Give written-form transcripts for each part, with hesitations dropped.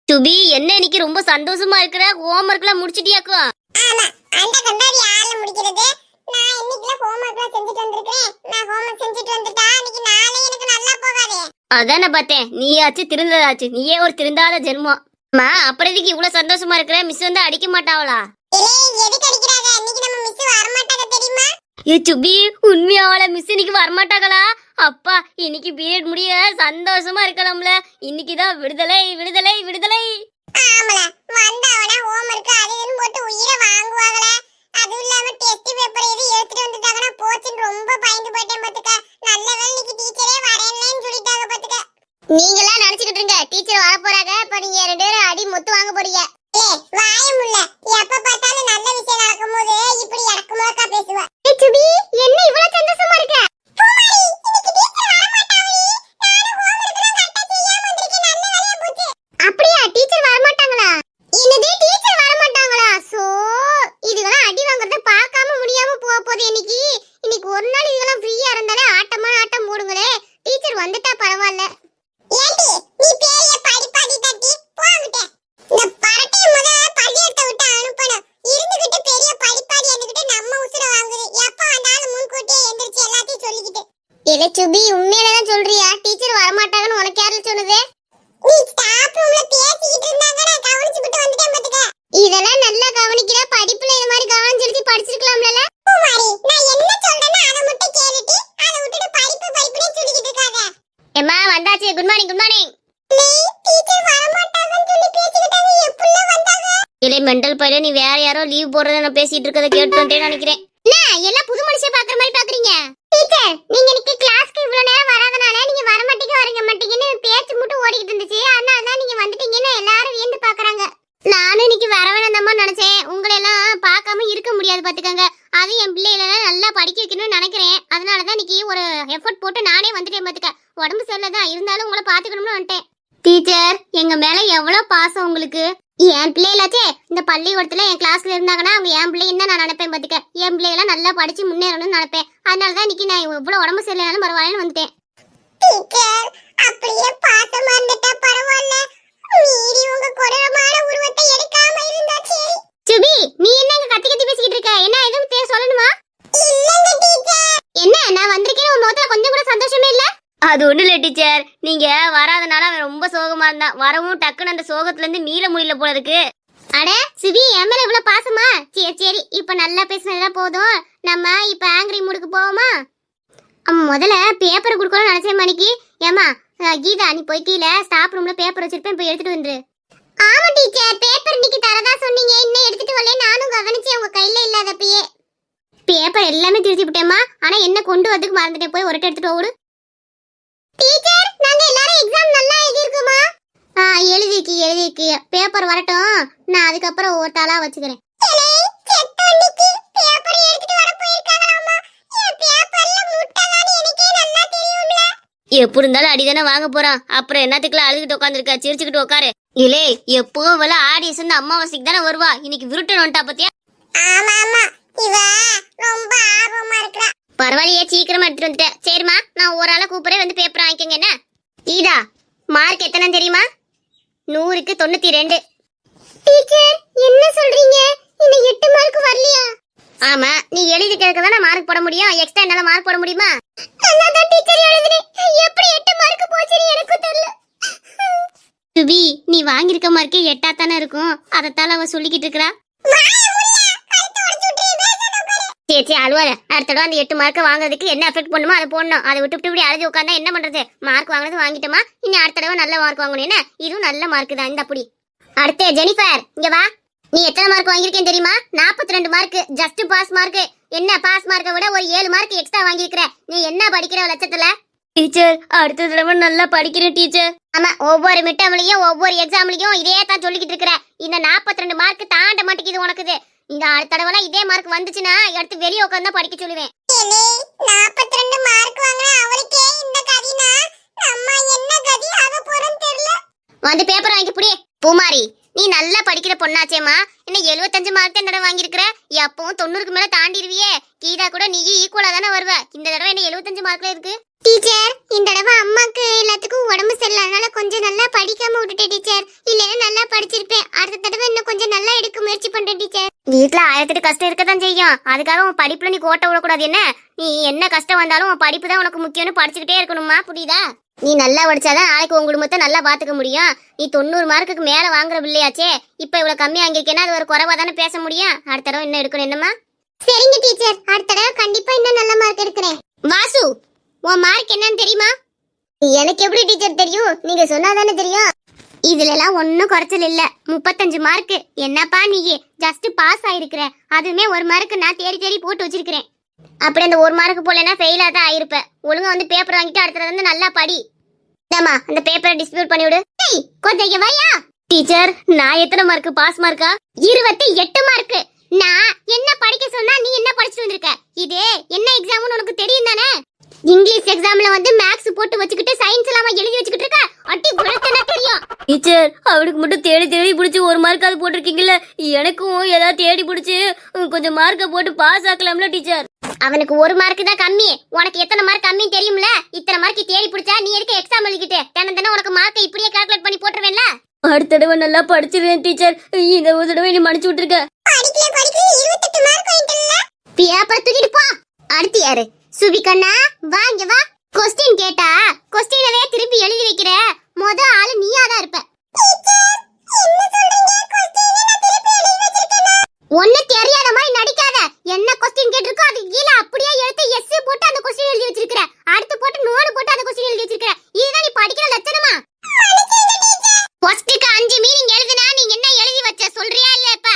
சுபி, என்ன இன்னைக்கு ரொம்ப சந்தோஷமா இருக்கிற? ஹோம்வொர்க்லாம் முடிச்சிட்டியாக்கும்? ஆமா, அந்த கண்டாரி ஆள முடிக்கிறது. நான் இன்னைக்குல ஹோம்வொர்க்லாம் செஞ்சுட்டு வந்திருக்கேன். நான் ஹோம்வொர்க் செஞ்சுட்டு வந்துட்டா இன்னைக்கு நாளே எனக்கு நல்லா போகாதே. அதானே பார்த்தேன், நீயாச்சு திருந்ததாச்சு. நீயே ஒரு திருந்தாத ஜென்மம். அம்மா, அப்புறம் எதுக்கு இவ்வளவு சந்தோஷமா இருக்கிற? மிஸ் வந்து அடிக்க மாட்டாவளா? ஏய், எதுக்கு அடிக்கறாங்க? இன்னைக்கு நம்ம மிஸ் வர மாட்டாங்க தெரியுமா? ஏ சுபி, உண்மையாவள மிஸ் இன்னைக்கு வரமாட்டாங்களா? அப்பா, இன்னைக்கு பீரியட் முடிய சந்தோஷமா இருக்கலாம்ல. இன்னைக்குதான் விடுதலை விடுதலை விடுதலை. ஆமால, வந்தவனா ஹோம்வொர்க் அதுன்னு போட்டு உயிரை வாங்குவாங்களே. அதுவும் இல்லாம டெஸ்ட் பேப்பர் எது எடுத்துட்டு வந்துட்டாங்கன்னா போச்சுன்னு ரொம்ப பயந்து போயிட்டேன் பாத்துக்க. நல்ல வேளை இன்னைக்கு டீச்சரே வரேன்னு சொல்லிட்டாங்க பாத்துக்க. நீங்களா நினைச்சுக்கிட்டு இருங்க, டீச்சர் வர போறாங்க. இப்ப நீங்க 2 பேரும் அடி முத்து வாங்க போறீங்க. ஏய், வாய முள்ள. எப்ப பார்த்தாலும் நல்ல விஷயம் நடக்கும்போது இப்படி இடக்குமுழக்கா பேசுவ. ஏய் சுபி, என்ன இவ்வளவு சந்தோஷமா இருக்க? பூமாரி, இன்னைக்கு டீச்சர் வர மாட்டாங்களே. நானும் ஹோம்வொர்க்லாம் கரெக்ட்டா செய்யாம வந்திருக்கேன். நல்ல வேலையா போச்சு. அப்படியே டீச்சர் வர மாட்டாங்களா? என்னது, டீச்சர் வர மாட்டாங்களா? சோ இதுகெல்லாம் அடி வாங்குறத பார்க்காம முடியாம போகுது. இன்னைக்கு ஒரு நாள் இதெல்லாம் ஃப்ரீயா இருந்தாலே ஆட்டமா ஆட்டம் போடுங்களே. டீச்சர் வந்துட்டா பரவாயில்ல. ஏண்டி, நீ பெரிய படிப்பாடி தட்டி போங்கட்ட. இந்த பரட்டை முத பள்ளியத்தை விட்டு அனுப்பணும். இருந்துகிட்டு பெரிய படிப்பாடி வந்துகிட்டு நம்ம உசுர வாங்குது. எப்ப வந்தாலும் முன்கூட்டியே எந்திரிச்சு எல்லாத்தையும் சொல்லிக்கிட்டு. இல்ல சுபி, உண்மையிலதான் சொல்றியா? டீச்சர் வர மாட்டாங்கன்னு உனக்கு யாரு சொன்னது? நீ ஸ்டாஃப் ரூம்ல பேசிக்கிட்டு இருந்தாங்க, நான் கவனிச்சுக்கிட்டு வந்துட்டேன் பாத்துக்க. இதெல்லாம் நல்லா கவனிக்கிற. படிப்புல இந்த மாதிரி கவனம் செலுத்தி படிச்சிருக்கலாம்ல. பூமாரி, நான் என்ன சொல்றேனோ அதை மட்டும் கேளுடி. அதை விட்டுட்டு படிப்புனே சொல்லிக்கிட்டு இருக்காத. எம்மா வந்தாச்சு. Good morning good morning. நீ டீச்சர் வர மாட்டாங்கன்னு சொல்லி பேசிக்கிட்டாங்க, எப்பள்ள வந்தாங்க? இல்லை மெண்டல் பையல, நீ வேற யாரோ லீவ் போடுறத நான் பேசிட்டு இருக்கதை கேட்டு வந்துட்டேன்னு நினைக்கிறேன். என்ன எல்லாம் புது மனுஷன் பாக்குற மாதிரி பாக்குறீங்க? டீச்சர், நீங்க இன்னைக்கு கிளாஸ்க்கு இவ்வளவு நேரம் வராதனால நீங்க வர மாட்டீங்கன்னு பேச்சு மட்டும் ஓடிக்கிட்டு இருந்துச்சு. அதனால தான் நீங்க வந்துட்டீங்கன்னு எல்லாரும் வியந்து பாக்குறாங்க. நானும் இன்னைக்கு வர வேணாம்மா நினைச்சேன். உங்களை எல்லாம் பார்க்காம இருக்க முடியாது பாத்துக்கங்க. அது என் பிள்ளைகளெல்லாம் நல்லா படிக்க வைக்கணும்னு நினைக்கிறேன். அதனாலதான் இன்னைக்கு ஒரு எஃபர்ட் போட்டு நானே வந்துட்டேன் பாத்துக்க. உடம்பு சரியில்லைதான் இருந்தாலும் உங்களை பாத்துக்கணும்னு வந்துட்டேன். டீச்சர், எங்க மேல எவ்வளவு பாசம் உங்களுக்கு. என் பிள்ளைகளாச்சே இந்த பள்ளிக்கூடத்துல என் கிளாஸ்ல இருந்தாங்கன்னா அவங்க என் பிள்ளைன்னு தான் நான் நினைப்பேன் பாத்துக்க. என் பிள்ளைகளாம் நல்லா படிச்சு முன்னேறணும்னு நினைப்பேன். அதனாலதான் இன்னைக்கு நான் இவ்வளவு உடம்பு சரியில்லைனாலும் பரவாயில்லன்னு வந்துட்டேன். டீச்சர், அப்படியே பாசமா இருந்துட்டா பரவாயில்ல. மீறி உங்க கொடூரமான உருவத்தை எடுக்காம இருந்தா சரி. சுபி, நீ என்ன இங்க கத்தி கத்தி பேசிக்கிட்டு இருக்க? என்ன எதுவும் சொல்லணுமா? இல்லங்க டீச்சர். என்ன நான் வந்திருக்கேன், உன் முகத்துல கொஞ்சம் கூட சந்தோஷமே இல்ல? அது ஒண்ணு இல்ல டீச்சர், நீங்க வராதனால அவன் ரொம்ப சோகமா இருந்தான். வரவும் டக்குன்னு அந்த சோகத்துல இருந்து மீள முடியல போல இருக்கு. அட சிவி, என் மேல இவ்வளவு பாசமா? சரி சரி, இப்ப நல்லா பேசினதெல்லாம் போதும். நம்ம இப்ப ஆங்கிரி மூடுக்கு போவோமா? முதல்ல பேப்பர் குடுக்கணும்னு நினைச்சேன் மணிக்கு. ஏமா கீதா, நீ போய் கீழே ஸ்டாஃப் ரூம்ல பேப்பர் வச்சிருப்பேன், போய் எடுத்துட்டு வந்துரு. ஆமா டீச்சர், பேப்பர் இன்னைக்கு தரதா சொன்னீங்க. இன்னும் எடுத்துட்டு வரல. நானும் கவனிச்சேன் உங்க கையில இல்லாதப்பயே. பேப்பர் எல்லாமே திருத்தி விட்டேமா. ஆனா என்ன கொண்டு வரதுக்கு மறந்துட்டேன். போய் ஒரு எடுத்துட்டு ஓடு. டீச்சர், நாங்க எல்லாரும் எக்ஸாம் நல்லா எழுதிருக்கோமா? எழுதிருக்கு. பேப்பர் வரட்டும், நான் அதுக்கப்புறம் ஓட்டாலா வச்சுக்கிறேன். பேப்பர் எடுத்துட்டு வர போயிருக்காங்களாமா. என் பேப்பர்ல முட்டை எனக்கே நல்லா தெரியும்ல. எப்படி இருந்தாலும் அடிதானே வாங்க போறான். அப்புறம் என்னத்துக்குலாம் அழுதுகிட்டு உட்காந்துருக்கா? சிரிச்சுக்கிட்டு உட்காரு. இல்லே, எப்பவும் வேலை ஆடியஸ் வந்து அம்மாவாசைக்கு தானே வருவா. இன்னைக்கு விருட்டன் வந்துட்டா பத்தியா? ஆமா ஆமா, இவ ரொம்ப ஆர்வமா இருக்கா. பரவாயில்லையே, சீக்கிரமா எடுத்துட்டு வந்துட்டேன். சரிம்மா, நான் ஒரு ஆளை கூப்பிடுறேன், வந்து பேப்பர் வாங்கிக்கங்க. என்ன கீதா, மார்க் எத்தனை தெரியுமா? 100க்கு 92. டீச்சர், என்ன சொல்றீங்க? இந்த 8 மார்க் வரலையா? ஆமா, நீ எழுதிக்கிறதுக்கு தானே மார்க் போட முடியும். எக்ஸ்ட்ரா என்னால மார்க் போட முடியுமா? நல்லா தான் டீச்சர் எழுதுனேன். எப்படி 8 மார்க் போச்சுன்னு எனக்கு தெரியல. சுபி, நீ வாங்கியிருக்க மார்க்கே 8ஆ தானே இருக்கும். அதைத்தால அவ சொல்லிக்கிட்டு இருக்கிறா. சரி அழுவாத. அடுத்த தடவை அந்த 8 மார்க்கை வாங்குறதுக்கு என்ன எஃபெக்ட் பண்ணுமோ அதை போடணும். அதை விட்டு இப்படி அழுது உட்காந்தா என்ன பண்றது? மார்க் வாங்கினது வாங்கிட்டோமா, இனி அடுத்த தடவை நல்ல மார்க் வாங்கணும். என்ன, இதுவும் நல்ல மார்க் தான். இந்த அப்படி அடுத்து ஜெனிஃபர், இங்க வா. நீ எத்தனை மார்க் வாங்கியிருக்கேன்னு தெரியுமா? 42 மார்க். Just pass mark. என்ன, பாஸ் மார்க்கை விட ஒரு 7 மார்க் எக்ஸ்ட்ரா வாங்கியிருக்கிற. நீ என்ன படிக்கிற லட்சத்துல? டீச்சர், அடுத்த தடவை நல்லா படிக்கிறேன் டீச்சர். ஆமா, ஒவ்வொரு மிட்டம்லயும் ஒவ்வொரு எக்ஸாம்லயும் இதே தான் சொல்லிக்கிட்டு இருக்கிற. இந்த 42 மார்க் தாண்ட மாட்டேங்குது உனக்கு. இந்த அடுத்த தடவை இதே மார்க் வந்துச்சுன்னா அடுத்து வெளியே உட்கார்ந்து படிக்க சொல்லுவேன். 42 மார்க் வாங்குற அவளுக்கே இந்த கதினா அம்மா என்ன கதி ஆக போறன்னு தெரியல. வந்து பேப்பர் வாங்கி புடி. பூமாரி, நீ நல்லா படிக்கிற பொண்ணாச்சேமா. என்ன 75 மார்க் தான் இந்த தடவை வாங்கியிருக்கிற. எப்பவும் 90க்கு மேல தாண்டிடுவியே. கீதா கூட நீ ஈக்குவலா தானே வருவ. இந்த தடவை என்ன 75 மார்க்ல இருக்கு? டீச்சர், இந்த தடவை அம்மாக்கு எல்லாத்துக்கும் உடம்பு சரியில்லாதனால கொஞ்சம் நல்லா படிக்காம விட்டுட்டேன் டீச்சர். இல்லைன்னா நல்லா படிச்சிருப்பேன். அடுத்த தடவை இன்னும் கொஞ்சம் நல்லா எடுக்க முயற்சி பண்றேன் டீச்சர். வீட்டுல 1008 கஷ்டம் இருக்கதான் செய்யும். அதுக்காக உன் படிப்புல நீ கோட்டை விடக்கூடாது. என்ன நீ என்ன கஷ்டம் வந்தாலும் உன் படிப்பு தான் உனக்கு முக்கியம்னு படிச்சுக்கிட்டே இருக்கணுமா, புரியுதா? நீ நல்லா படிச்சாதான் நாளைக்கு உன் குடும்பத்தை நல்லா பாத்துக்க முடியும். நீ 90 மார்க்குக்கு மேல வாங்குற பிள்ளையாச்சே, இப்ப இவ்வளவு கம்மி வாங்கியிருக்கேன்னா அது ஒரு குறைவா தானே பேச முடியும். அடுத்த தடவை என்ன எடுக்கணும் என்னமா? சரிங்க டீச்சர், அடுத்த தடவை கண்டிப்பா இன்னும் நல்ல மார்க் எடுக்கிறேன். வாசு, உன் மார்க் என்னன்னு தெரியுமா? எனக்கு எப்படி டீச்சர் தெரியும்? நீங்க சொன்னாதானே தெரியும். இதுல எல்லாம் ஒன்னும் குறைச்சல் இல்ல. 35 மார்க். என்னப்பா நீ ஜஸ்ட் பாஸ் ஆயிருக்கிற. அதுவுமே ஒரு மார்க் நான் தேடி தேடி போட்டு வச்சிருக்கிறேன். அப்படி அந்த ஒரு மார்க் போலனா ஃபெயிலா தான் ஆயிருப்ப. ஒழுங்கா வந்து பேப்பர் வாங்கிட்டு அடுத்தது வந்து நல்லா படி. ஏமா அந்த பேப்பரை டிஸ்ட்ரிபியூட் பண்ணிவிடு. ஏய், கொஞ்சம் இங்க வாயா. டீச்சர், நான் எத்தனை மார்க்? பாஸ் மார்க்கா? 28 மார்க். நான் என்ன படிக்க சொன்னா நீ என்ன படிச்சிட்டு வந்திருக்க? இது என்ன எக்ஸாம்னு உனக்கு தெரியும் தானே? இங்கிலீஷ் எக்ஸாம்ல வந்து மேக்ஸ் போட்டு வச்சுக்கிட்டு சயின்ஸ் எல்லாம் எழுதி வச்சுக்கிட்டு இருக்க. அட்டி குளத்தன தெரியும். டீச்சர், அவனுக்கு மட்டும் தேடி தேடி பிடிச்சி ஒரு மார்க்காவது போட்டிருக்கீங்கல்ல. எனக்கும் ஏதாவது தேடி பிடிச்சி கொஞ்சம் மார்க்கை போட்டு பாஸ் ஆக்கலாம்ல டீச்சர். அவனுக்கு ஒரு மார்க் தான் கம்மி. உனக்கு எத்தனை மார்க் கம்மின்னு தெரியும்ல. இத்தனை மார்க் தேடி பிடிச்சா நீ எதுக்கு எக்ஸாம் எழுதிக்கிட்டு தினம் உனக்கு மார்க்கை இப்படியே கால்குலேட் பண்ணி போட்டுருவேன்ல. அடுத்த தடவை நல்லா படிச்சிருவேன் டீச்சர். இந்த ஒரு தடவை நீ மன்னிச்சு விட்டுருக்க. படிக்கல 28 மார்க் வாங்கிட்டல்ல. பேப்பர் தூக்கிட்டு போ. அடுத்து யாரு? சுபிகண்ணா, வா இங்க வா. क्वेश्चन கேட்டா क्वेश्चनவே திருப்பி எழுதி வைக்கிற முத ஆளு நீயா தான் இருப்ப. டீச்சர், என்ன சொல்றீங்க? क्वेश्चन நான் திருப்பி எழுதி வச்சிருக்கேனா? ஒண்ணு தெரியாத மாதிரி நடிக்காத. என்ன क्वेश्चन கேட்டிருக்கோ அது கீழ அப்படியே எடுத்து எஸ் போட்டு அந்த क्वेश्चन எழுதி வச்சிருக்க. அடுத்து போட்டு நோட் போட்டு அந்த क्वेश्चन எழுதி வச்சிருக்க. இதுதான் நீ படிக்கிற லட்சணமா? ஃபர்ஸ்ட்க்கு 5 மீனிங் எழுதுனா நீங்க என்ன எழுதி வச்ச சொல்றியா இல்ல இப்ப?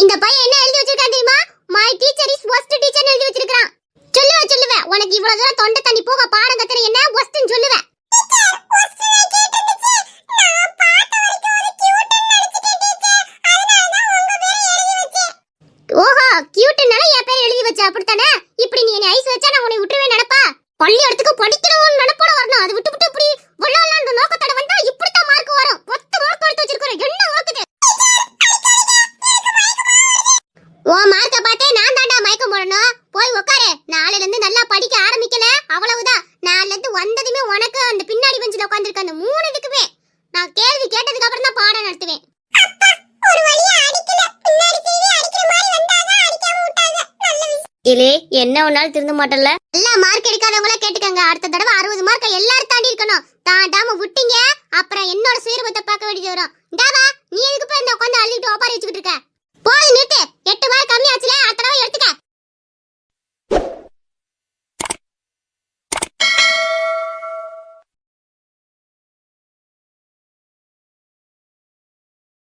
இந்த பையன் என்ன எழுதி வச்சிருக்கான் தெரியுமா? My teacher is worst teacher எழுதி வச்சிருக்கான். சொல்லுவே உனக்கு இவ்வளவு தூரம் தொண்டை தண்ணி போக பாடம் கத்துற என்ன worstன்னு சொல்லுவே. டீச்சர், worstனே கேட்டுச்சு. நான் பார்த்த வரைக்கும் ஒரு கியூட்னு நினைச்சிட்டேன் டீச்சர். அதனால தான் உங்க பேரை எழுதி வச்சேன். ஓஹோ, கியூட்னால என் பேரை எழுதி வச்ச அப்படிதானே? இப்படி நீ என்ன ஐஸ் வச்சா நான் உன்னை விட்டுருவேன் நினைப்பா? பள்ளி இடத்துக்கு படிக்கணும்னு நினைப்போட வரணும். அது விட்டு விட்டு இப்படி விளையாடலாம்னு நோக்கத்தோட வந்தா இப்படித்தான் மார்க் வரும். 10 மார்க் எடுத்து வச்சிருக்கேன். என்ன ஆகுது? உன் மார்க்க பார்த்தே நான் தாண்டா மயக்கம் போடணும். போய் உட்காரு. நாளையில இருந்து நல்லா படிக்க ஆரம்பிக்கல அவ்வளவுதான். நாளைல இருந்து வந்ததுமே உனக்கு அந்த பின்னாடி பெஞ்சில உட்கார்ந்திருக்க அந்த 3 இதுக்குமே நான் கேள்வி கேட்டதுக்கு அப்புறம் தான் பாடம் நடத்துவேன். அப்பா, ஒரு வழியா அடிக்கல. பின்னாடி சீவி அடிக்கிற மாதிரி வந்தாங்க, அடிக்காம விட்டாங்க. நல்ல விஷயம். இல்லே, என்ன ஒன்னாலும் திருந்த மாட்டல்ல. எல்லா மார்க் எடுக்காதவங்கள கேட்டுக்கங்க. அடுத்த தடவை 60 மார்க் எல்லாரும் தாண்டி இருக்கணும். தாண்டாம விட்டீங்க அப்புறம் என்னோட சுயரூபத்தை பார்க்க வேண்டியது வரும். இந்தாவா, நீ எதுக்கு போய் இந்த உட்கார்ந்து அழுதுட்டு ஒப்பாரி வச்சுக்கிட்டு இருக்க? போய் நிறுத்து. 8 மார்க் கம்மி ஆச்சுல,